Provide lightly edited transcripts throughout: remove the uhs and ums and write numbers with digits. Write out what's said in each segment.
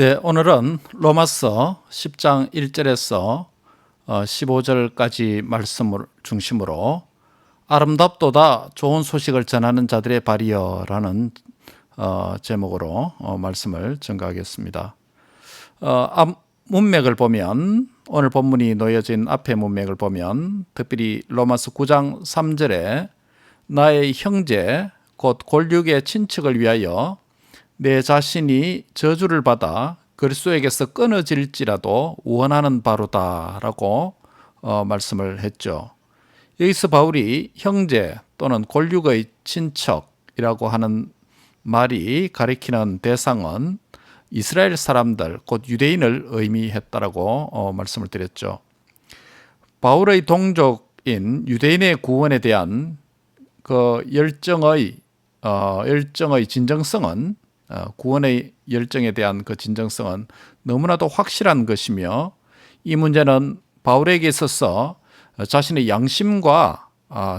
네, 오늘은 로마서 10장 1절에서 15절까지 말씀을 중심으로 아름답도다 좋은 소식을 전하는 자들의 발이여라는 제목으로 말씀을 전가하겠습니다. 앞 문맥을 보면 오늘 본문이 놓여진 앞의 문맥을 보면 특별히 로마서 9장 3절에 나의 형제 곧 골육의 친척을 위하여 내 자신이 저주를 받아 그리스도에게서 끊어질지라도 원하는 바로다라고 말씀을 했죠. 여기서 바울이 형제 또는 골육의 친척이라고 하는 말이 가리키는 대상은 이스라엘 사람들 곧 유대인을 의미했다라고 말씀을 드렸죠. 바울의 동족인 유대인의 구원에 대한 그 열정의 진정성은 구원의 열정에 대한 그 진정성은 너무나도 확실한 것이며 이 문제는 바울에게 있어서 자신의 양심과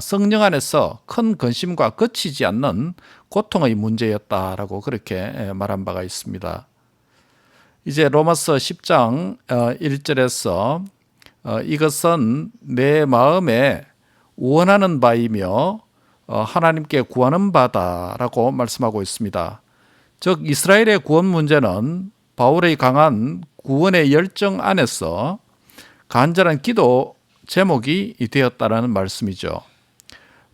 성령 안에서 큰 근심과 그치지 않는 고통의 문제였다라고 그렇게 말한 바가 있습니다. 이제 로마서 10장 1절에서 이것은 내 마음에 원하는 바이며 하나님께 구하는 바다라고 말씀하고 있습니다. 즉 이스라엘의 구원 문제는 바울의 강한 구원의 열정 안에서 간절한 기도 제목이 되었다는 말씀이죠.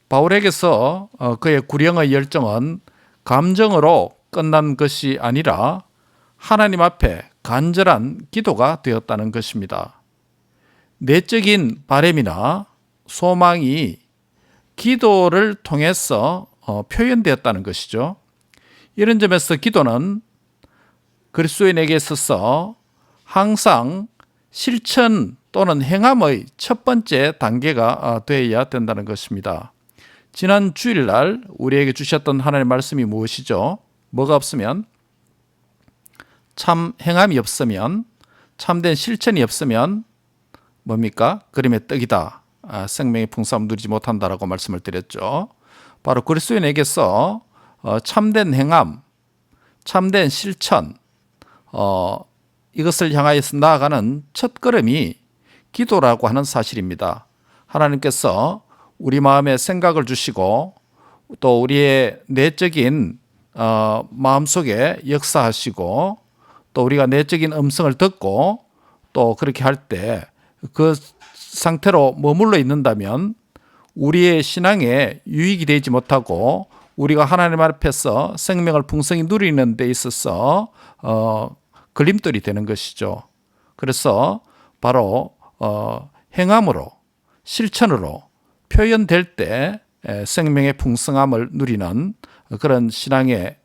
바울에게서 그의 구령의 열정은 감정으로 끝난 것이 아니라 하나님 앞에 간절한 기도가 되었다는 것입니다. 내적인 바람이나 소망이 기도를 통해서 표현되었다는 것이죠. 이런 점에서 기도는 그리스도인에게 있어서 항상 실천 또는 행함의 첫 번째 단계가 되어야 된다는 것입니다. 지난 주일날 우리에게 주셨던 하나님의 말씀이 무엇이죠? 뭐가 없으면? 참 행함이 없으면, 참된 실천이 없으면 뭡니까? 그림의 떡이다. 생명의 풍성함을 누리지 못한다라고 말씀을 드렸죠. 바로 그리스도인에게서 참된 행함, 참된 실천, 이것을 향하여서 나아가는 첫걸음이 기도라고 하는 사실입니다. 하나님께서 우리 마음에 생각을 주시고 또 우리의 내적인 마음속에 역사하시고 또 우리가 내적인 음성을 듣고 또 그렇게 할 때 그 상태로 머물러 있는다면 우리의 신앙에 유익이 되지 못하고 우리가 하나님 앞에서 생명을 풍성히 누리는 데 있어서 걸림돌이 되는 것이죠. 그래서 바로 행함으로 실천으로 표현될 때 생명의 풍성함을 누리는 그런 신앙의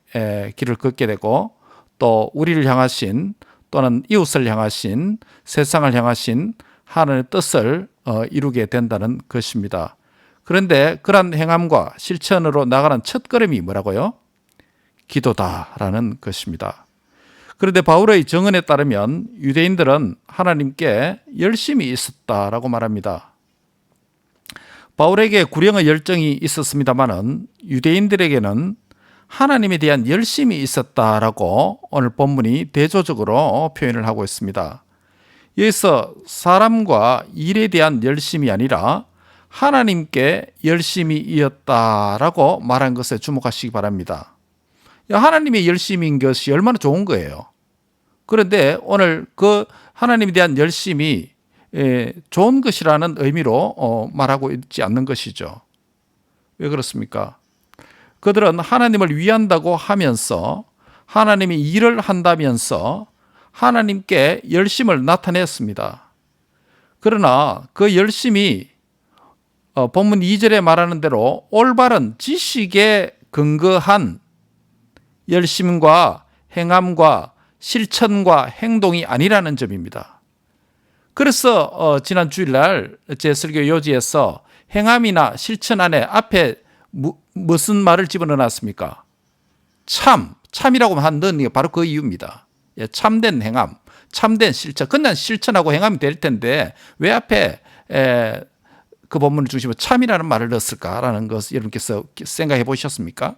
길을 걷게 되고 또 우리를 향하신 또는 이웃을 향하신 세상을 향하신 하나님의 뜻을 이루게 된다는 것입니다. 그런데 그런 행함과 실천으로 나가는 첫걸음이 뭐라고요? 기도다라는 것입니다. 그런데 바울의 정언에 따르면 유대인들은 하나님께 열심이 있었다라고 말합니다. 바울에게 구령의 열정이 있었습니다마는 유대인들에게는 하나님에 대한 열심이 있었다라고 오늘 본문이 대조적으로 표현을 하고 있습니다. 여기서 사람과 일에 대한 열심이 아니라 하나님께 열심이었다라고 말한 것에 주목하시기 바랍니다. 하나님의 열심인 것이 얼마나 좋은 거예요. 그런데 오늘 그 하나님에 대한 열심이 좋은 것이라는 의미로 말하고 있지 않는 것이죠. 왜 그렇습니까? 그들은 하나님을 위한다고 하면서 하나님이 일을 한다면서 하나님께 열심을 나타냈습니다. 그러나 그 열심이 본문 2절에 말하는 대로 올바른 지식에 근거한 열심과 행함과 실천과 행동이 아니라는 점입니다. 그래서 지난 주일날 제 설교 요지에서 행함이나 실천 안에 앞에 무슨 말을 집어넣었습니까? 참이라고 하는 게 바로 그 이유입니다. 참된 행함, 참된 실천. 그냥 실천하고 행함이 될 텐데 왜 앞에 그 본문을 중심으로 참이라는 말을 넣었을까라는 것을 여러분께서 생각해 보셨습니까?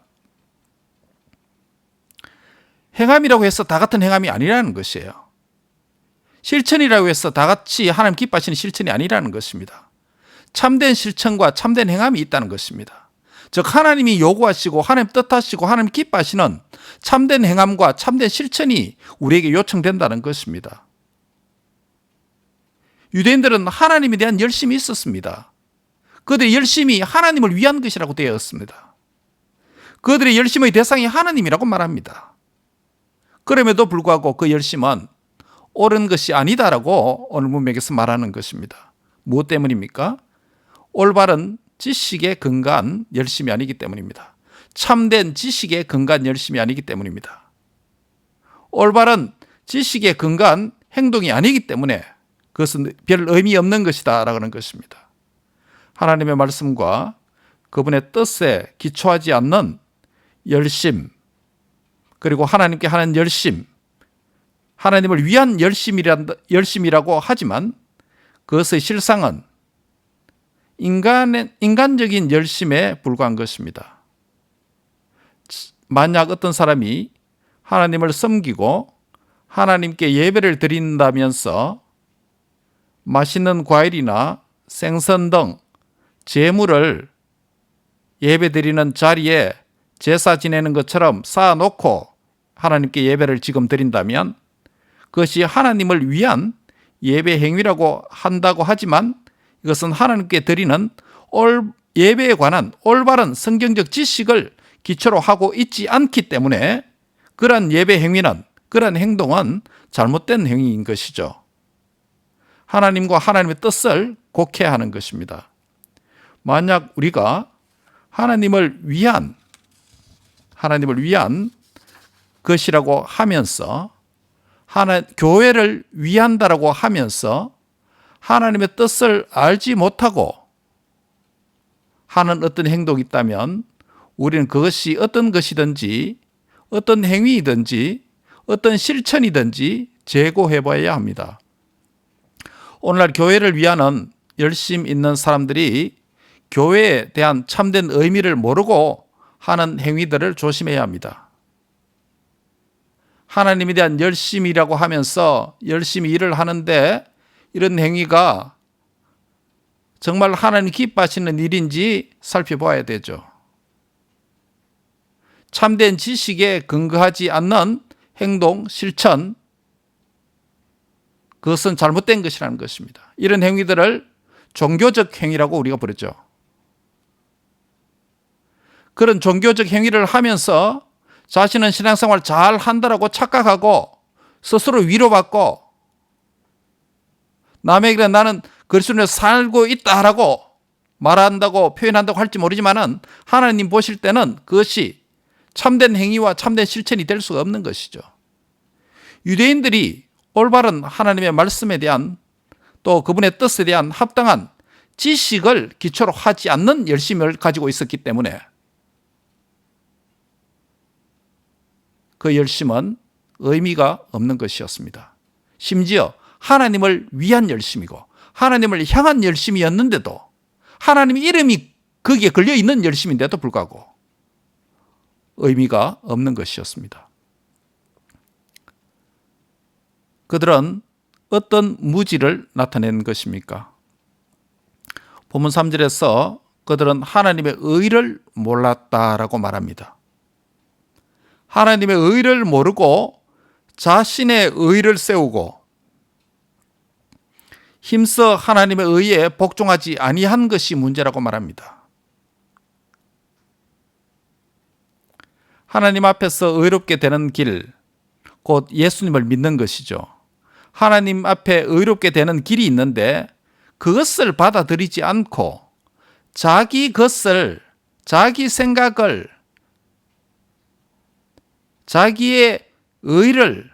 행함이라고 해서 다 같은 행함이 아니라는 것이에요. 실천이라고 해서 다 같이 하나님 기뻐하시는 실천이 아니라는 것입니다. 참된 실천과 참된 행함이 있다는 것입니다. 즉 하나님이 요구하시고 하나님 뜻하시고 하나님 기뻐하시는 참된 행함과 참된 실천이 우리에게 요청된다는 것입니다. 유대인들은 하나님에 대한 열심이 있었습니다. 그들의 열심이 하나님을 위한 것이라고 되어 있습니다. 그들의 열심의 대상이 하나님이라고 말합니다. 그럼에도 불구하고 그 열심은 옳은 것이 아니다라고 오늘 문맥에서 말하는 것입니다. 무엇 때문입니까? 올바른 지식에 근거한 열심이 아니기 때문입니다. 참된 지식에 근거한 열심이 아니기 때문입니다. 올바른 지식에 근거한 행동이 아니기 때문에 그것은 별 의미 없는 것이다 라는 것입니다. 하나님의 말씀과 그분의 뜻에 기초하지 않는 열심, 그리고 하나님께 하는 열심, 하나님을 위한 열심이라고 하지만 그것의 실상은 인간적인 열심에 불과한 것입니다. 만약 어떤 사람이 하나님을 섬기고 하나님께 예배를 드린다면서 맛있는 과일이나 생선 등 제물을 예배 드리는 자리에 제사 지내는 것처럼 쌓아놓고 하나님께 예배를 지금 드린다면 그것이 하나님을 위한 예배 행위라고 한다고 하지만 이것은 하나님께 드리는 예배에 관한 올바른 성경적 지식을 기초로 하고 있지 않기 때문에 그러한 예배 행위는, 그러한 행동은 잘못된 행위인 것이죠. 하나님과 하나님의 뜻을 곡해하는 것입니다. 만약 우리가 하나님을 위한 것이라고 하면서 교회를 위한다라고 하면서 하나님의 뜻을 알지 못하고 하는 어떤 행동이 있다면 우리는 그것이 어떤 것이든지 어떤 행위이든지 어떤 실천이든지 재고해 봐야 합니다. 오늘날 교회를 위하는 열심 있는 사람들이 교회에 대한 참된 의미를 모르고 하는 행위들을 조심해야 합니다. 하나님에 대한 열심이라고 하면서 열심히 일을 하는데 이런 행위가 정말 하나님 기뻐하시는 일인지 살펴봐야 되죠. 참된 지식에 근거하지 않는 행동, 실천, 그것은 잘못된 것이라는 것입니다. 이런 행위들을 종교적 행위라고 우리가 부르죠. 그런 종교적 행위를 하면서 자신은 신앙생활 잘 한다라고 착각하고 스스로 위로받고 남에게 나는 그리스도인으로 살고 있다라고 말한다고 표현한다고 할지 모르지만은 하나님 보실 때는 그것이 참된 행위와 참된 실천이 될 수가 없는 것이죠. 유대인들이 올바른 하나님의 말씀에 대한 또 그분의 뜻에 대한 합당한 지식을 기초로 하지 않는 열심을 가지고 있었기 때문에 그 열심은 의미가 없는 것이었습니다. 심지어 하나님을 위한 열심이고 하나님을 향한 열심이었는데도 하나님의 이름이 거기에 걸려있는 열심인데도 불구하고 의미가 없는 것이었습니다. 그들은 어떤 무지를 나타낸 것입니까? 본문 3절에서 그들은 하나님의 의를 몰랐다라고 말합니다. 하나님의 의를 모르고 자신의 의를 세우고 힘써 하나님의 의에 복종하지 아니한 것이 문제라고 말합니다. 하나님 앞에서 의롭게 되는 길, 곧 예수님을 믿는 것이죠. 하나님 앞에 의롭게 되는 길이 있는데 그것을 받아들이지 않고 자기 것을, 자기 생각을, 자기의 의를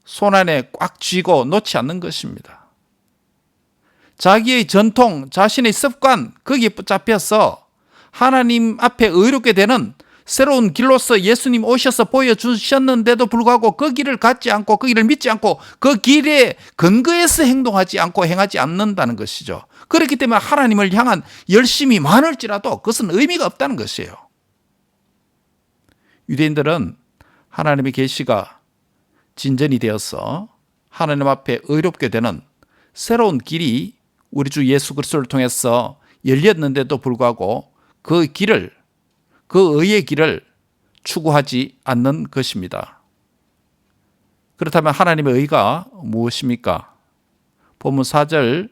손안에 꽉 쥐고 놓지 않는 것입니다. 자기의 전통, 자신의 습관, 거기에 붙잡혀서 하나님 앞에 의롭게 되는 새로운 길로서 예수님 오셔서 보여주셨는데도 불구하고 그 길을 갖지 않고 그 길을 믿지 않고 그 길에 근거해서 행동하지 않고 행하지 않는다는 것이죠. 그렇기 때문에 하나님을 향한 열심이 많을지라도 그것은 의미가 없다는 것이에요. 유대인들은 하나님의 계시가 진전이 되어서 하나님 앞에 의롭게 되는 새로운 길이 우리 주 예수 그리스도를 통해서 열렸는데도 불구하고 그 길을, 그 의의 길을 추구하지 않는 것입니다. 그렇다면 하나님의 의가 무엇입니까? 본문 4절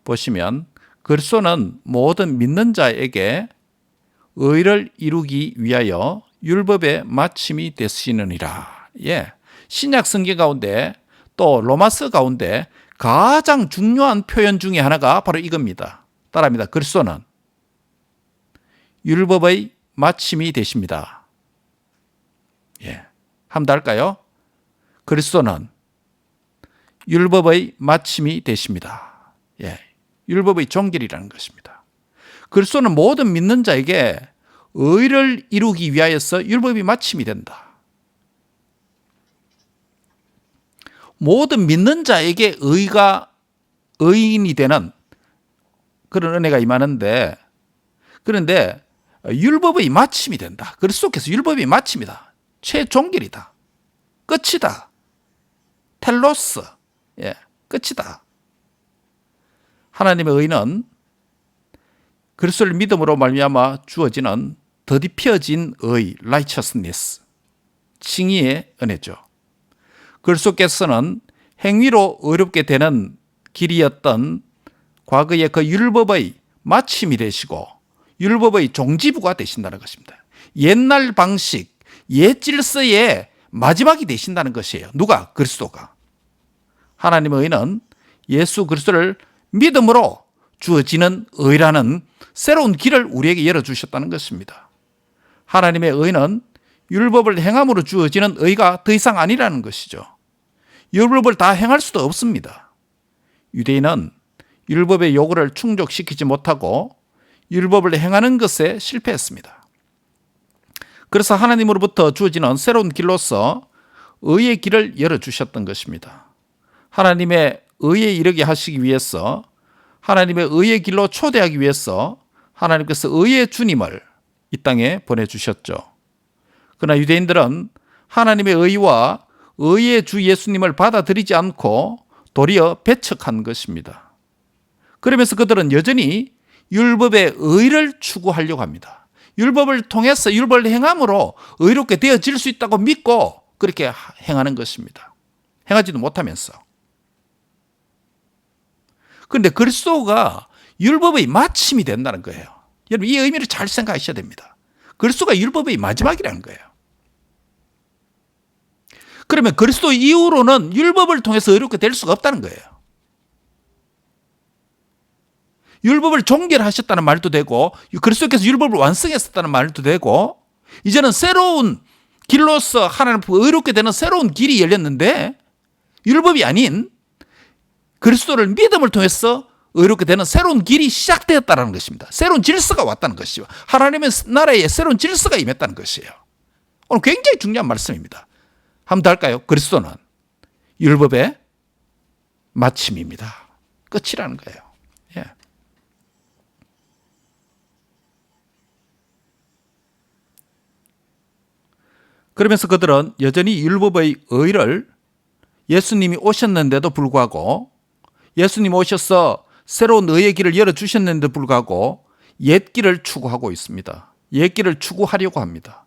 보시면 그리스도는 모든 믿는 자에게 의를 이루기 위하여 율법의 마침이 되시느니라. 예. 신약 성경 가운데 또 로마서 가운데 가장 중요한 표현 중에 하나가 바로 이겁니다. 따라합니다. 그리스도는 율법의 마침이 되십니다. 예. 한번 더 할까요? 그리스도는 율법의 마침이 되십니다. 예. 율법의 종결이라는 것입니다. 그리스도는 모든 믿는 자에게 의를 이루기 위하여서 율법이 마침이 된다. 모든 믿는 자에게 의인이 되는 그런 은혜가 임하는데, 그런데 율법의 마침이 된다. 그리스도께서 율법의 마침이다. 최종결이다. 끝이다. 텔로스. 예, 끝이다. 하나님의 의는 그리스도를 믿음으로 말미암아 주어지는 더디 펴진 의, righteousness, 칭의의 은혜죠. 그리스도께서는 행위로 의롭게 되는 길이었던 과거의 그 율법의 마침이 되시고 율법의 종지부가 되신다는 것입니다. 옛날 방식, 옛 질서의 마지막이 되신다는 것이에요. 누가? 그리스도가. 하나님의 의는 예수 그리스도를 믿음으로 주어지는 의라는 새로운 길을 우리에게 열어주셨다는 것입니다. 하나님의 의는 율법을 행함으로 주어지는 의가 더 이상 아니라는 것이죠. 율법을 다 행할 수도 없습니다. 유대인은 율법의 요구를 충족시키지 못하고 율법을 행하는 것에 실패했습니다. 그래서 하나님으로부터 주어지는 새로운 길로서 의의 길을 열어주셨던 것입니다. 하나님의 의에 이르게 하시기 위해서, 하나님의 의의 길로 초대하기 위해서 하나님께서 의의 주님을 이 땅에 보내주셨죠. 그러나 유대인들은 하나님의 의와 의의 주 예수님을 받아들이지 않고 도리어 배척한 것입니다. 그러면서 그들은 여전히 율법의 의를 추구하려고 합니다. 율법을 통해서 율법을 행함으로 의롭게 되어질 수 있다고 믿고 그렇게 행하는 것입니다. 행하지도 못하면서. 그런데 그리스도가 율법의 마침이 된다는 거예요. 여러분 이 의미를 잘 생각하셔야 됩니다. 그리스도가 율법의 마지막이라는 거예요. 그러면 그리스도 이후로는 율법을 통해서 의롭게 될 수가 없다는 거예요. 율법을 종결하셨다는 말도 되고 그리스도께서 율법을 완성했었다는 말도 되고 이제는 새로운 길로서 하나님 의롭게 되는 새로운 길이 열렸는데 율법이 아닌 그리스도를 믿음을 통해서 의롭게 되는 새로운 길이 시작되었다는 것입니다. 새로운 질서가 왔다는 것이죠. 하나님의 나라에 새로운 질서가 임했다는 것이에요. 오늘 굉장히 중요한 말씀입니다. 한번 더 할까요? 그리스도는 율법의 마침입니다. 끝이라는 거예요. 예. 그러면서 그들은 여전히 율법의 의를 예수님이 오셨는데도 불구하고 예수님 오셔서 새로운 의의 길을 열어주셨는데도 불구하고 옛 길을 추구하고 있습니다. 옛 길을 추구하려고 합니다.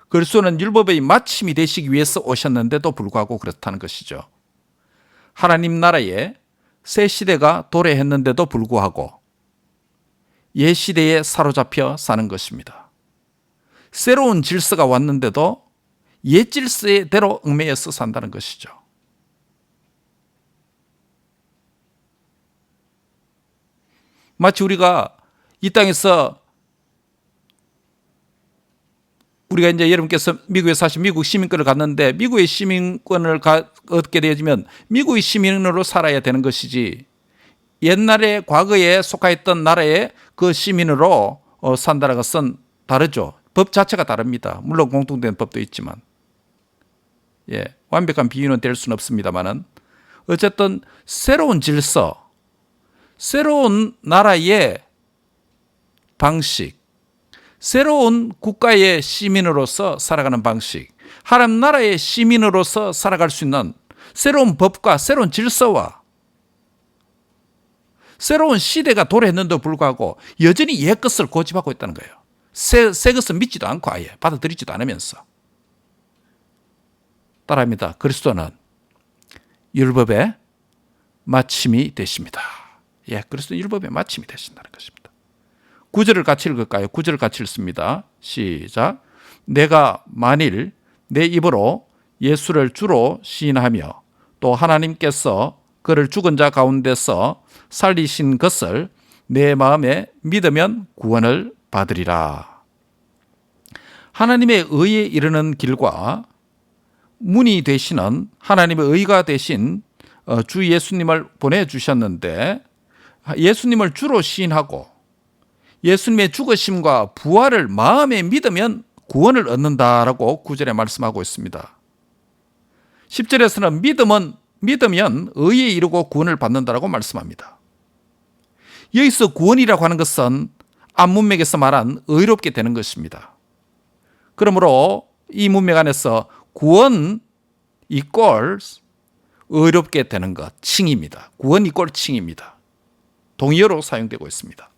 그리스도는 율법의 마침이 되시기 위해서 오셨는데도 불구하고 그렇다는 것이죠. 하나님 나라에 새 시대가 도래했는데도 불구하고 옛 시대에 사로잡혀 사는 것입니다. 새로운 질서가 왔는데도 옛 질서대로 얽매여서 산다는 것이죠. 마치 우리가 이 땅에서 우리가 이제 여러분께서 미국에 사신 미국 시민권을 갖는데 미국의 시민권을 얻게 되어지면 미국의 시민으로 살아야 되는 것이지 옛날에 과거에 속하였던 나라의 그 시민으로 산다는 것은 다르죠. 법 자체가 다릅니다. 물론 공통된 법도 있지만 예, 완벽한 비유는 될 수는 없습니다만은 어쨌든 새로운 질서, 새로운 나라의 방식, 새로운 국가의 시민으로서 살아가는 방식, 하나님 나라의 시민으로서 살아갈 수 있는 새로운 법과 새로운 질서와 새로운 시대가 도래했는데도 불구하고 여전히 옛 것을 고집하고 있다는 거예요. 새 것을 믿지도 않고 아예 받아들이지도 않으면서. 따라합니다. 그리스도는 율법의 마침이 되십니다. 예, 그리스도는 율법의 마침이 되신다는 것입니다. 9절을 같이 읽을까요? 9절을 같이 읽습니다. 시작. 내가 만일 내 입으로 예수를 주로 시인하며 또 하나님께서 그를 죽은 자 가운데서 살리신 것을 내 마음에 믿으면 구원을 받으리라. 하나님의 의에 이르는 길과 문이 되시는 하나님의 의가 되신 주 예수님을 보내주셨는데 예수님을 주로 시인하고 예수님의 죽으심과 부활을 마음에 믿으면 구원을 얻는다라고 9절에 말씀하고 있습니다. 10절에서는 믿으면 의에 이르고 구원을 받는다라고 말씀합니다. 여기서 구원이라고 하는 것은 앞문맥에서 말한 의롭게 되는 것입니다. 그러므로 이 문맥 안에서 구원 equals 의롭게 되는 것, 칭입니다. 구원 이꼴 칭입니다. 동의어로 사용되고 있습니다.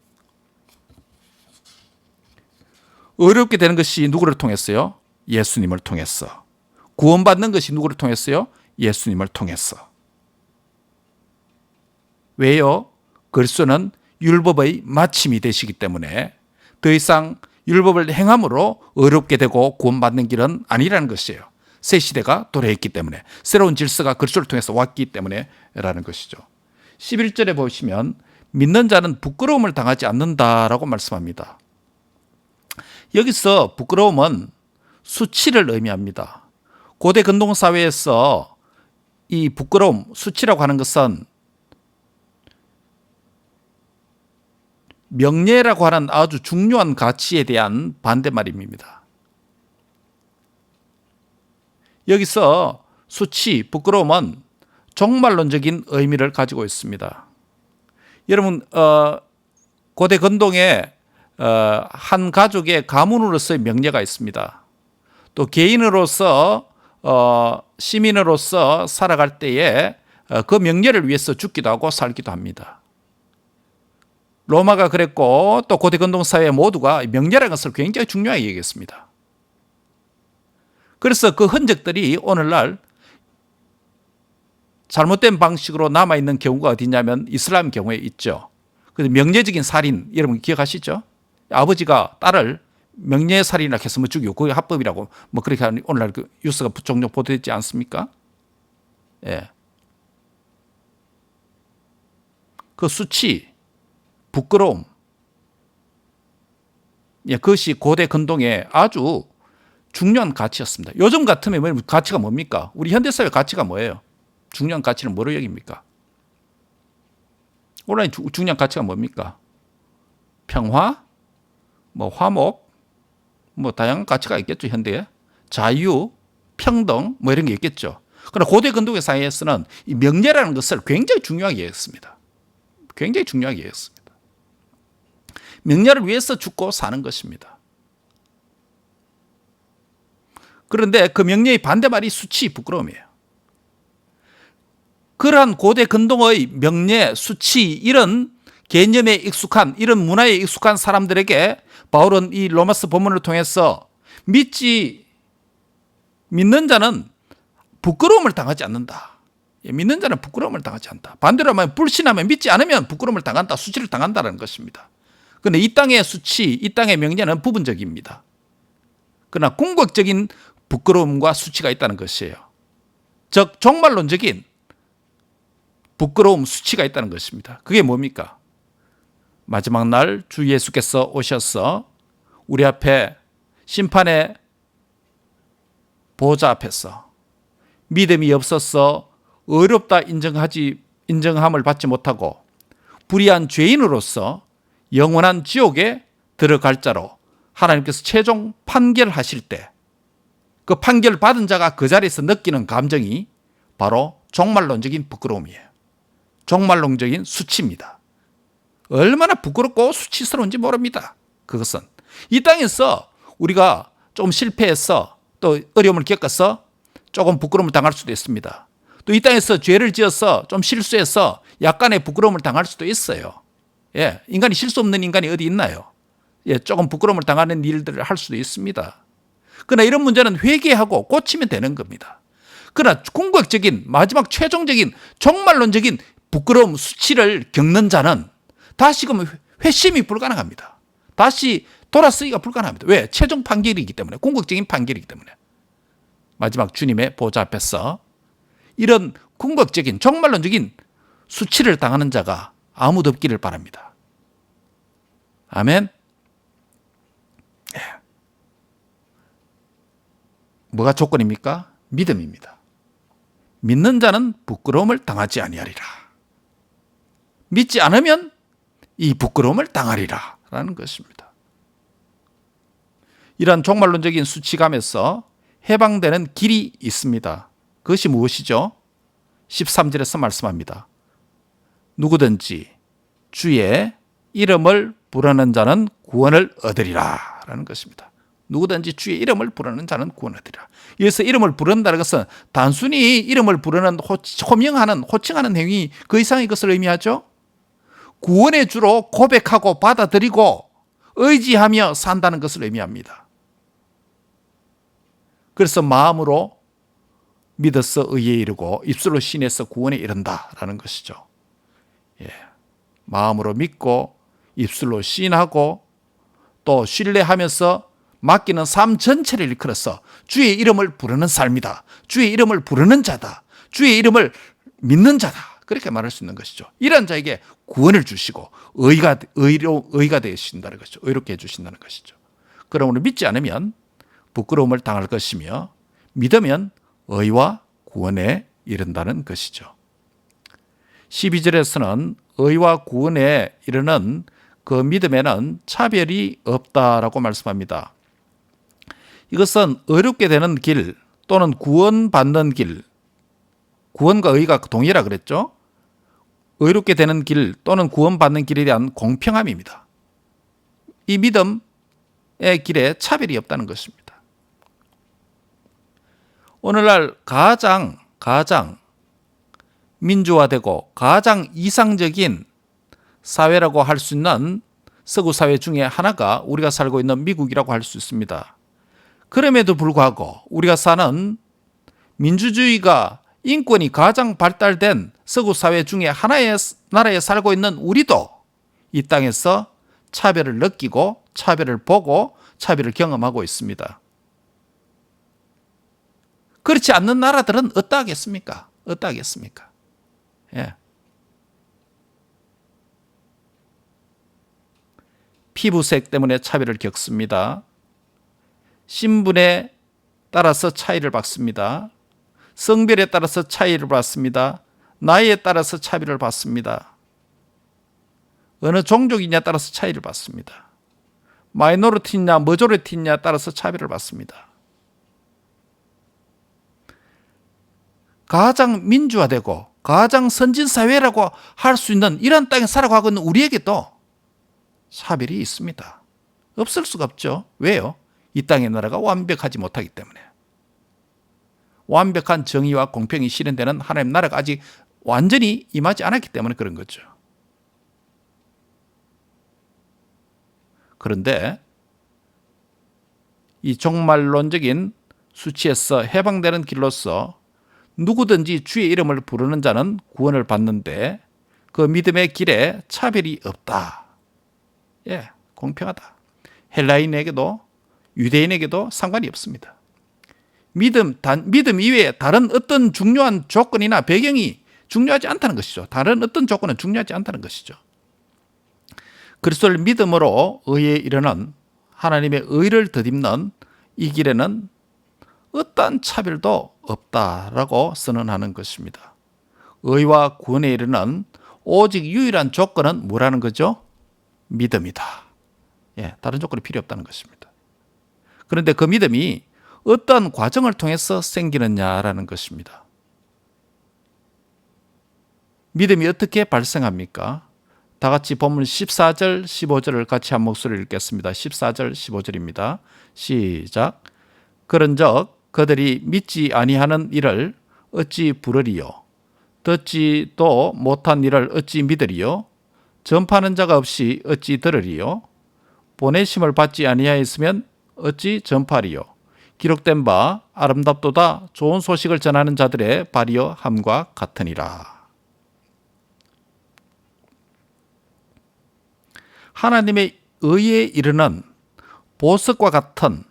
의롭게 되는 것이 누구를 통했어요? 예수님을 통해서. 구원받는 것이 누구를 통했어요? 예수님을 통해서. 왜요? 그리스도는 율법의 마침이 되시기 때문에 더 이상 율법을 행함으로 의롭게 되고 구원받는 길은 아니라는 것이에요. 새 시대가 도래했기 때문에, 새로운 질서가 그리스도를 통해서 왔기 때문에 라는 것이죠. 11절에 보시면 믿는 자는 부끄러움을 당하지 않는다라고 말씀합니다. 여기서 부끄러움은 수치를 의미합니다. 고대 근동사회에서 이 부끄러움, 수치라고 하는 것은 명예라고 하는 아주 중요한 가치에 대한 반대말입니다. 여기서 수치, 부끄러움은 종말론적인 의미를 가지고 있습니다. 여러분, 고대 근동에 한 가족의 가문으로서의 명예가 있습니다. 또 개인으로서 시민으로서 살아갈 때에 그 명예를 위해서 죽기도 하고 살기도 합니다. 로마가 그랬고 또 고대 근동 사회 모두가 명예라는 것을 굉장히 중요하게 여겼습니다. 그래서 그 흔적들이 오늘날 잘못된 방식으로 남아있는 경우가 어디냐면 이슬람 경우에 있죠. 그래서 명예적인 살인, 여러분 기억하시죠? 아버지가 딸을 명예살인이라고 해서 죽이고 그게 합법이라고 그렇게 하는 오늘날 그 뉴스가 종종 보도되지 않습니까? 예. 그 수치, 부끄러움, 예, 그것이 고대 근동의 아주 중요한 가치였습니다. 요즘 같으면 가치가 뭡니까? 우리 현대사회 가치가 뭐예요? 중요한 가치는 뭐로 여깁니까? 오늘날 중요한 가치가 뭡니까? 평화, 화목, 다양한 가치가 있겠죠, 현대에. 자유, 평등, 이런 게 있겠죠. 그러나 고대 근동의 사회에서는 이 명예라는 것을 굉장히 중요하게 여겼습니다. 굉장히 중요하게 여겼습니다. 명예를 위해서 죽고 사는 것입니다. 그런데 그 명예의 반대말이 수치, 부끄러움이에요. 그러한 고대 근동의 명예, 수치, 이런 개념에 익숙한, 이런 문화에 익숙한 사람들에게 바울은 이 로마서 본문을 통해서 믿는 자는 부끄러움을 당하지 않는다. 믿는 자는 부끄러움을 당하지 않다. 반대로 하면 불신하면 믿지 않으면 부끄러움을 당한다, 수치를 당한다는 것입니다. 그런데 이 땅의 수치, 이 땅의 명예는 부분적입니다. 그러나 궁극적인 부끄러움과 수치가 있다는 것이에요. 즉 종말론적인 부끄러움, 수치가 있다는 것입니다. 그게 뭡니까? 마지막 날 주 예수께서 오셔서 우리 앞에 심판의 보좌 앞에서 믿음이 없어서 의롭다 인정함을 받지 못하고 불의한 죄인으로서 영원한 지옥에 들어갈 자로 하나님께서 최종 판결하실 때 그 판결 받은 자가 그 자리에서 느끼는 감정이 바로 종말론적인 부끄러움이에요. 종말론적인 수치입니다. 얼마나 부끄럽고 수치스러운지 모릅니다. 그것은 이 땅에서 우리가 좀 실패해서 또 어려움을 겪어서 조금 부끄러움을 당할 수도 있습니다. 또 이 땅에서 죄를 지어서 좀 실수해서 약간의 부끄러움을 당할 수도 있어요. 예, 인간이 실수 없는 인간이 어디 있나요? 예, 조금 부끄러움을 당하는 일들을 할 수도 있습니다. 그러나 이런 문제는 회개하고 고치면 되는 겁니다. 그러나 궁극적인 마지막 최종적인 종말론적인 부끄러움 수치를 겪는 자는 다시금 회심이 불가능합니다. 다시 돌아서기가 불가능합니다. 왜? 최종 판결이기 때문에, 궁극적인 판결이기 때문에. 마지막 주님의 보좌 앞에서 이런 궁극적인 종말론적인 수치를 당하는 자가 아무도 없기를 바랍니다. 아멘. 예. 뭐가 조건입니까? 믿음입니다. 믿는 자는 부끄러움을 당하지 아니하리라. 믿지 않으면 이 부끄러움을 당하리라 라는 것입니다. 이러한 종말론적인 수치감에서 해방되는 길이 있습니다. 그것이 무엇이죠? 13절에서 말씀합니다. 누구든지 주의 이름을 부르는 자는 구원을 얻으리라 라는 것입니다. 누구든지 주의 이름을 부르는 자는 구원을 얻으리라. 여기서 이름을 부른다는 것은 단순히 이름을 부르는 호칭하는 행위 그 이상의 것을 의미하죠. 구원의 주로 고백하고 받아들이고 의지하며 산다는 것을 의미합니다. 그래서 마음으로 믿어서 의에 이르고 입술로 신에서 구원에 이른다라는 것이죠. 예. 마음으로 믿고 입술로 신하고 또 신뢰하면서 맡기는 삶 전체를 일컬어서 주의 이름을 부르는 삶이다. 주의 이름을 부르는 자다. 주의 이름을 믿는 자다. 그렇게 말할 수 있는 것이죠. 이런 자에게 구원을 주시고 의가 되신다는 것이죠. 의롭게 해주신다는 것이죠. 그러므로 믿지 않으면 부끄러움을 당할 것이며 믿으면 의와 구원에 이른다는 것이죠. 12절에서는 의와 구원에 이르는 그 믿음에는 차별이 없다라고 말씀합니다. 이것은 의롭게 되는 길 또는 구원받는 길, 구원과 의가 동일하다 그랬죠. 의롭게 되는 길 또는 구원받는 길에 대한 공평함입니다. 이 믿음의 길에 차별이 없다는 것입니다. 오늘날 가장 민주화되고 가장 이상적인 사회라고 할 수 있는 서구 사회 중에 하나가 우리가 살고 있는 미국이라고 할 수 있습니다. 그럼에도 불구하고 우리가 사는 민주주의가 인권이 가장 발달된 서구 사회 중에 하나의 나라에 살고 있는 우리도 이 땅에서 차별을 느끼고 차별을 보고 차별을 경험하고 있습니다. 그렇지 않는 나라들은 어떠하겠습니까? 어떠하겠습니까? 예. 피부색 때문에 차별을 겪습니다. 신분에 따라서 차이를 받습니다. 성별에 따라서 차이를 받습니다. 나이에 따라서 차별을 받습니다. 어느 종족이냐에 따라서 차이를 받습니다. 마이너리티냐 머저리티냐에 따라서 차별을 받습니다. 가장 민주화되고 가장 선진사회라고 할 수 있는 이런 땅에 살아가고 있는 우리에게도 차별이 있습니다. 없을 수가 없죠. 왜요? 이 땅의 나라가 완벽하지 못하기 때문에. 완벽한 정의와 공평이 실현되는 하나님 나라가 아직 완전히 임하지 않았기 때문에 그런 거죠. 그런데 이 종말론적인 수치에서 해방되는 길로서 누구든지 주의 이름을 부르는 자는 구원을 받는데 그 믿음의 길에 차별이 없다. 예, 공평하다. 헬라인에게도 유대인에게도 상관이 없습니다. 믿음 이외에 다른 어떤 중요한 조건이나 배경이 중요하지 않다는 것이죠. 다른 어떤 조건은 중요하지 않다는 것이죠. 그리스도를 믿음으로 의에 이르는 하나님의 의를 덧입는 이 길에는 어떠한 차별도 없다라고 선언하는 것입니다. 의와 구원에 이르는 오직 유일한 조건은 뭐라는 거죠? 믿음이다. 예, 다른 조건이 필요 없다는 것입니다. 그런데 그 믿음이 어떤 과정을 통해서 생기느냐라는 것입니다. 믿음이 어떻게 발생합니까? 다 같이 본문 14절, 15절을 같이 한 목소리를 읽겠습니다. 14절, 15절입니다. 시작. 그런즉 그들이 믿지 아니하는 일을 어찌 부르리요? 듣지도 못한 일을 어찌 믿으리요? 전파하는 자가 없이 어찌 들으리요? 보내심을 받지 아니하였으면 어찌 전파리요? 기록된 바 아름답도다 좋은 소식을 전하는 자들의 발이여 함과 같으니라. 하나님의 의에 이르는 보석과 같은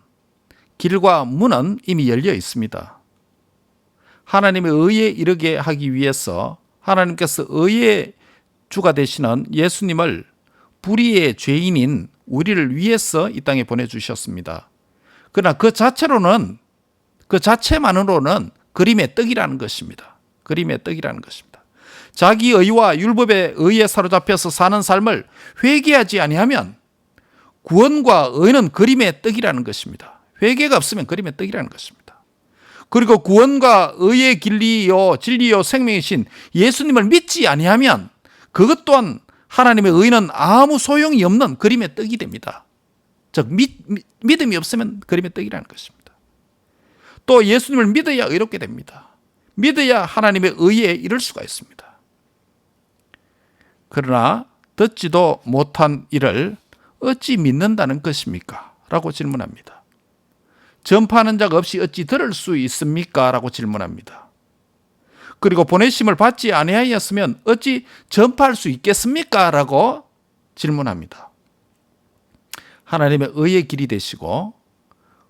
길과 문은 이미 열려 있습니다. 하나님의 의에 이르게 하기 위해서 하나님께서 의의 주가 되시는 예수님을 불의의 죄인인 우리를 위해서 이 땅에 보내주셨습니다. 그러나 그 자체만으로는 그림의 떡이라는 것입니다. 그림의 떡이라는 것입니다. 자기 의와 율법의 의에 사로잡혀서 사는 삶을 회개하지 아니하면 구원과 의는 그림의 떡이라는 것입니다. 회개가 없으면 그림의 떡이라는 것입니다. 그리고 구원과 의의 길리요 진리요 생명이신 예수님을 믿지 아니하면 그것 또한 하나님의 의는 아무 소용이 없는 그림의 떡이 됩니다. 즉 믿음이 없으면 그림의 떡이라는 것입니다. 또 예수님을 믿어야 의롭게 됩니다. 믿어야 하나님의 의에 이를 수가 있습니다. 그러나 듣지도 못한 일을 어찌 믿는다는 것입니까? 라고 질문합니다. 전파하는 자가 없이 어찌 들을 수 있습니까? 라고 질문합니다. 그리고 보내심을 받지 아니하였으면 어찌 전파할 수 있겠습니까? 라고 질문합니다. 하나님의 의의 길이 되시고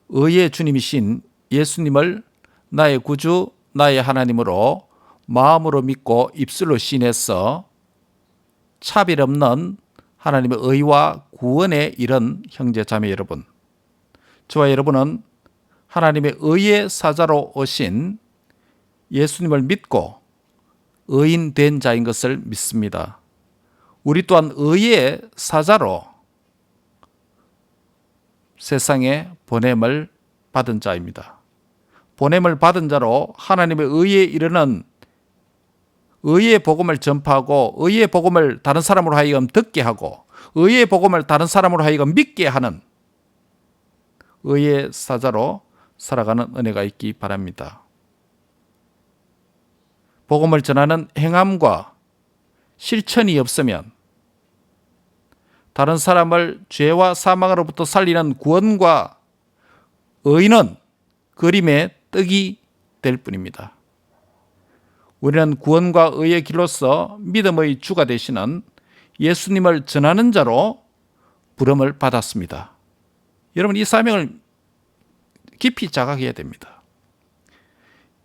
의의 주님이신 예수님을 나의 구주, 나의 하나님으로 마음으로 믿고 입술로 시인해서 차별 없는 하나님의 의와 구원에 이른 형제 자매 여러분, 저와 여러분은 하나님의 의의 사자로 오신 예수님을 믿고 의인 된 자인 것을 믿습니다. 우리 또한 의의 사자로 세상에 보냄을 받은 자입니다. 보냄을 받은 자로 하나님의 의에 이르는 의의 복음을 전파하고 의의 복음을 다른 사람으로 하여금 듣게 하고 의의 복음을 다른 사람으로 하여금 믿게 하는 의의 사자로 살아가는 은혜가 있기 바랍니다. 복음을 전하는 행함과 실천이 없으면 다른 사람을 죄와 사망으로부터 살리는 구원과 의는 그림의 떡이 될 뿐입니다. 우리는 구원과 의의 길로서 믿음의 주가 되시는 예수님을 전하는 자로 부름을 받았습니다. 여러분, 이 사명을 깊이 자각해야 됩니다.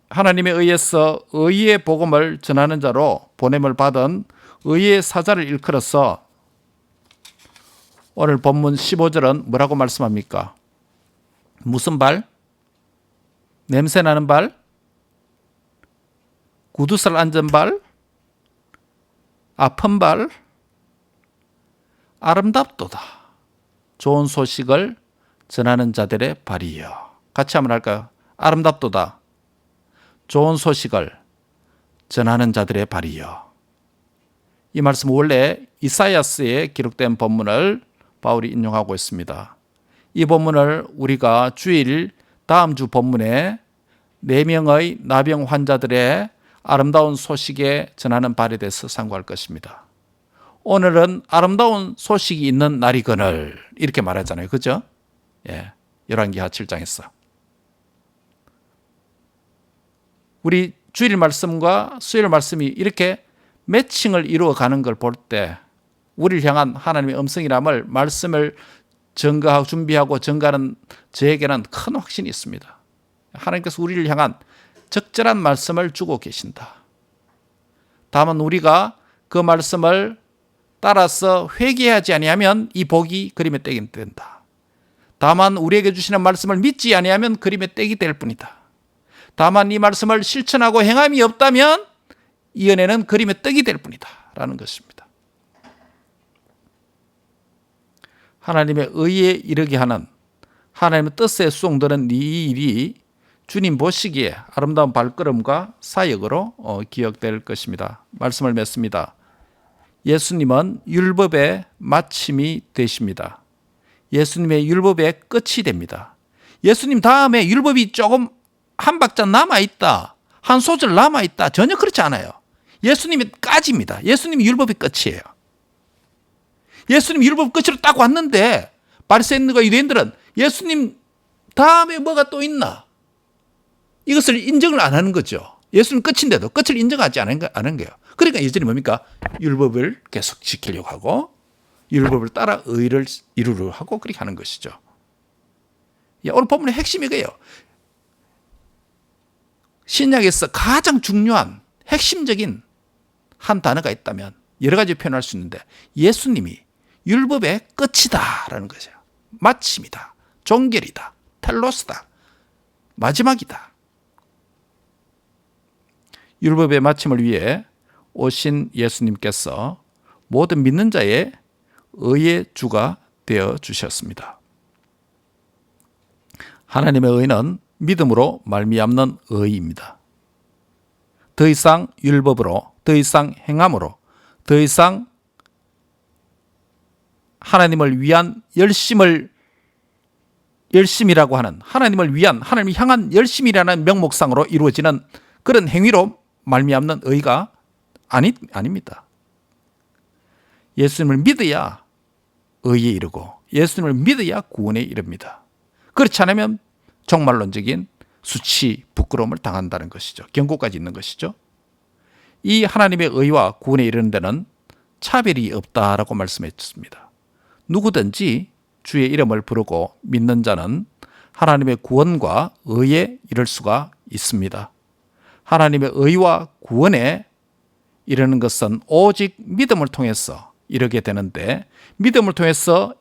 하나님에 의해서 의의 복음을 전하는 자로 보냄을 받은 의의 사자를 일컬어서 오늘 본문 15절은 뭐라고 말씀합니까? 무슨 발? 냄새나는 발? 구두살 앉은 발? 아픈 발? 아름답도다. 좋은 소식을 전하는 자들의 발이요. 같이 한번 할까요? 아름답도다. 좋은 소식을 전하는 자들의 발이요. 이 말씀은 원래 이사야스에 기록된 본문을 바울이 인용하고 있습니다. 이 본문을 우리가 주일 다음 주 본문에 4명의 나병 환자들의 아름다운 소식에 전하는 발에 대해서 상고할 것입니다. 오늘은 아름다운 소식이 있는 날이거늘 이렇게 말하잖아요. 그죠? 예, 열왕기하 7장에서. 우리 주일 말씀과 수요일 말씀이 이렇게 매칭을 이루어가는 걸 볼 때 우리를 향한 하나님의 음성이람을 말씀을 전가하고 준비하고 전가하는 저에게는 큰 확신이 있습니다. 하나님께서 우리를 향한 적절한 말씀을 주고 계신다. 다만 우리가 그 말씀을 따라서 회개하지 아니하면 이 복이 그림의 떡이 된다. 다만 우리에게 주시는 말씀을 믿지 아니하면 그림의 떡이 될 뿐이다. 다만 이 말씀을 실천하고 행함이 없다면 이 은혜는 그림의 떡이 될 뿐이다 라는 것입니다. 하나님의 의에 이르게 하는 하나님의 뜻에 수용되는 이 일이 주님 보시기에 아름다운 발걸음과 사역으로 기억될 것입니다. 말씀을 맺습니다. 예수님은 율법의 마침이 되십니다. 예수님의 율법의 끝이 됩니다. 예수님 다음에 율법이 조금 한 박자 남아있다, 한 소절 남아있다, 전혀 그렇지 않아요. 예수님이 까집니다. 예수님이 율법이 끝이에요. 예수님 율법 끝으로 딱 왔는데 바리새인들과 유대인들은 예수님 다음에 뭐가 또 있나? 이것을 인정을 안 하는 거죠. 예수님 끝인데도 끝을 인정하지 않은 거예요. 그러니까 예전에 뭡니까? 율법을 계속 지키려고 하고 율법을 따라 의를 이루려 하고 그렇게 하는 것이죠. 오늘 본문의 핵심이 이거예요. 신약에서 가장 중요한 핵심적인 한 단어가 있다면 여러 가지 표현할 수 있는데 예수님이 율법의 끝이다라는 거죠. 마침이다, 종결이다, 텔로스다, 마지막이다. 율법의 마침을 위해 오신 예수님께서 모든 믿는 자의 의의 주가 되어 주셨습니다. 하나님의 의는 믿음으로 말미암는 의입니다. 더 이상 율법으로, 더 이상 행함으로, 더 이상 하나님을 위한 열심이라고 하는 하나님을 위한, 하나님을 향한 열심이라는 명목상으로 이루어지는 그런 행위로 말미암는 의가 아닙니다. 예수님을 믿어야 의에 이르고 예수님을 믿어야 구원에 이릅니다. 그렇지 않으면 종말론적인 수치, 부끄러움을 당한다는 것이죠. 경고까지 있는 것이죠. 이 하나님의 의와 구원에 이르는 데는 차별이 없다라고 말씀했습니다. 누구든지 주의 이름을 부르고 믿는 자는 하나님의 구원과 의에 이를 수가 있습니다. 하나님의 의와 구원에 이르는 것은 오직 믿음을 통해서 이르게 되는데 믿음을 통해서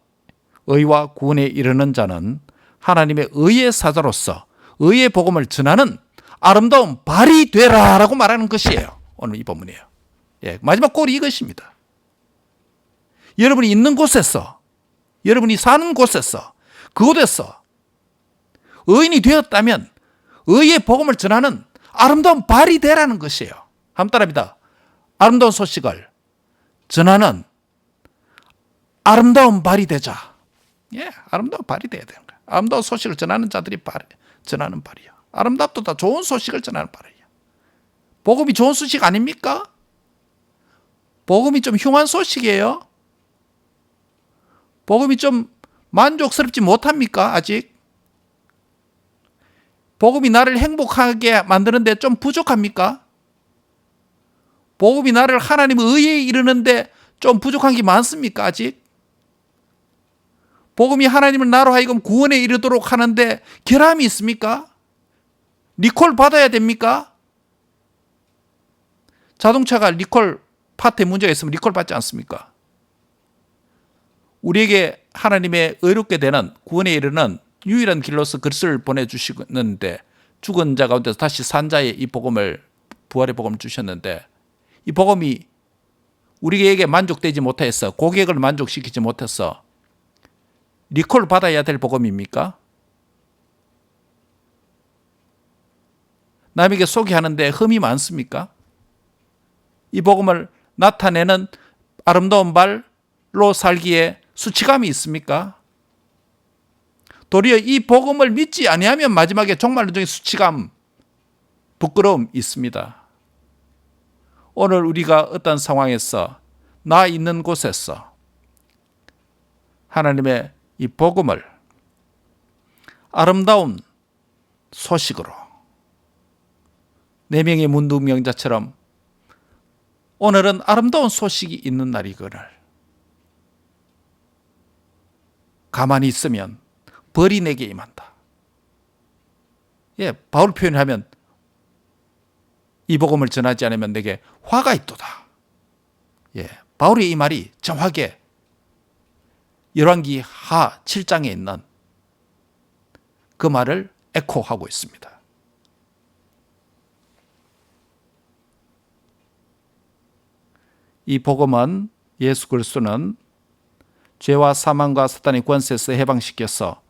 의와 구원에 이르는 자는 하나님의 의의 사자로서 의의 복음을 전하는 아름다운 발이 되라라고 말하는 것이에요. 오늘 이 본문이에요. 마지막 골이 이것입니다. 여러분이 있는 곳에서, 여러분이 사는 곳에서, 그곳에서 의인이 되었다면 의의 복음을 전하는 아름다운 발이 되라는 것이에요. 한번 따라합니다. 아름다운 소식을 전하는 아름다운 발이 되자. 아름다운 발이 돼야 되는 거야. 아름다운 소식을 전하는 자들이 전하는 발이야. 아름답도다 좋은 소식을 전하는 발이야. 복음이 좋은 소식 아닙니까? 복음이 좀 흉한 소식이에요. 복음이 좀 만족스럽지 못합니까? 아직? 복음이 나를 행복하게 만드는데 좀 부족합니까? 복음이 나를 하나님의 의에 이르는데 좀 부족한 게 많습니까? 아직? 복음이 하나님을 나로 하여금 구원에 이르도록 하는데 결함이 있습니까? 리콜 받아야 됩니까? 자동차가 리콜 파트에 문제가 있으면 리콜 받지 않습니까? 우리에게 하나님의 의롭게 되는 구원에 이르는 유일한 길로서 글을 보내주시는데 죽은 자 가운데서 다시 산 자의 이 복음을, 부활의 복음을 주셨는데 이 복음이 우리에게 만족되지 못해서, 고객을 만족시키지 못해서 리콜 받아야 될 복음입니까? 남에게 소개하는데 흠이 많습니까? 이 복음을 나타내는 아름다운 발로 살기에 수치감이 있습니까? 도리어 이 복음을 믿지 아니하면 마지막에 종말론적인 수치감, 부끄러움 있습니다. 오늘 우리가 어떤 상황에서 나 있는 곳에서 하나님의 이 복음을 아름다운 소식으로 4명의 문둥명자처럼 오늘은 아름다운 소식이 있는 날이거늘 가만히 있으면 벌이 내게 임한다. 바울 표현을 하면 이 복음을 전하지 않으면 내게 화가 있도다. 바울의 이 말이 정확하게 열왕기 하 7장에 있는 그 말을 에코하고 있습니다. 이 복음은 예수 그리스도는 죄와 사망과 사탄의 권세에서 해방시켜서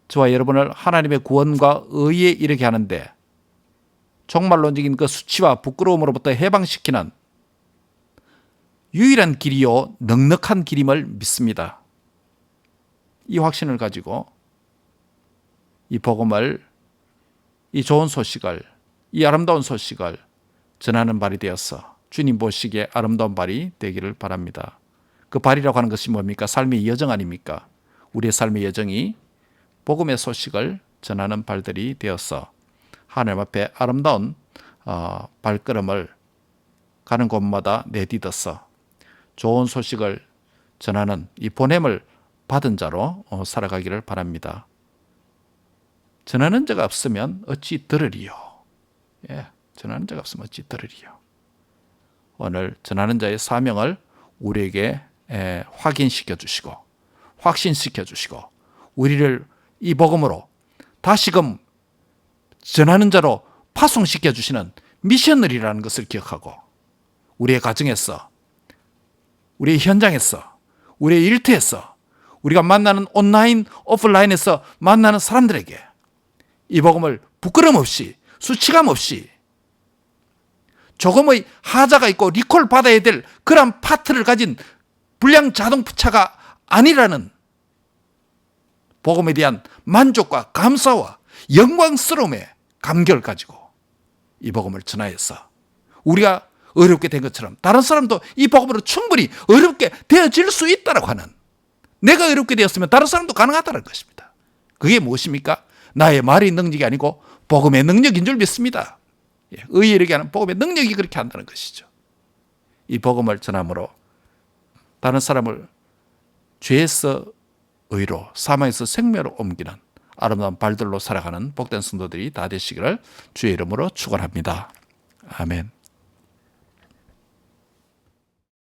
저와 여러분을 하나님의 구원과 의에 이르게 하는데 종말론적인 그 수치와 부끄러움으로부터 해방시키는 유일한 길이요 넉넉한 길임을 믿습니다. 이 확신을 가지고 이 복음을, 이 좋은 소식을, 이 아름다운 소식을 전하는 발이 되어서 주님 보시기에 아름다운 발이 되기를 바랍니다. 그 발이라고 하는 것이 뭡니까? 삶의 여정 아닙니까? 우리의 삶의 여정이 복음의 소식을 전하는 발들이 되어서 하나님 앞에 아름다운 발걸음을 가는 곳마다 내딛어서 좋은 소식을 전하는 이 보냄을 받은 자로 살아가기를 바랍니다. 전하는 자가 없으면 어찌 들으리요? 전하는 자가 없으면 어찌 들으리요? 오늘 전하는 자의 사명을 우리에게 확인시켜 주시고 확신시켜 주시고 우리를 이 복음으로 다시금 전하는 자로 파송시켜 주시는 미셔널이라는 것을 기억하고 우리의 가정에서, 우리의 현장에서, 우리의 일터에서, 우리가 만나는 온라인, 오프라인에서 만나는 사람들에게 이 복음을 부끄럼 없이, 수치감 없이 조금의 하자가 있고 리콜 받아야 될 그런 파트를 가진 불량 자동차가 아니라는 복음에 대한 만족과 감사와 영광스러움의 감격을 가지고 이 복음을 전하여서 우리가 어렵게 된 것처럼 다른 사람도 이 복음으로 충분히 어렵게 되어질 수 있다고 하는, 내가 어렵게 되었으면 다른 사람도 가능하다는 것입니다. 그게 무엇입니까? 나의 말의 능력이 아니고 복음의 능력인 줄 믿습니다. 의에 이르게 하는 복음의 능력이 그렇게 한다는 것이죠. 이 복음을 전함으로 다른 사람을 죄에서 의로, 사망에서 생명으로 옮기는 아름다운 발들로 살아가는 복된 성도들이 다 되시기를 주의 이름으로 축원합니다. 아멘.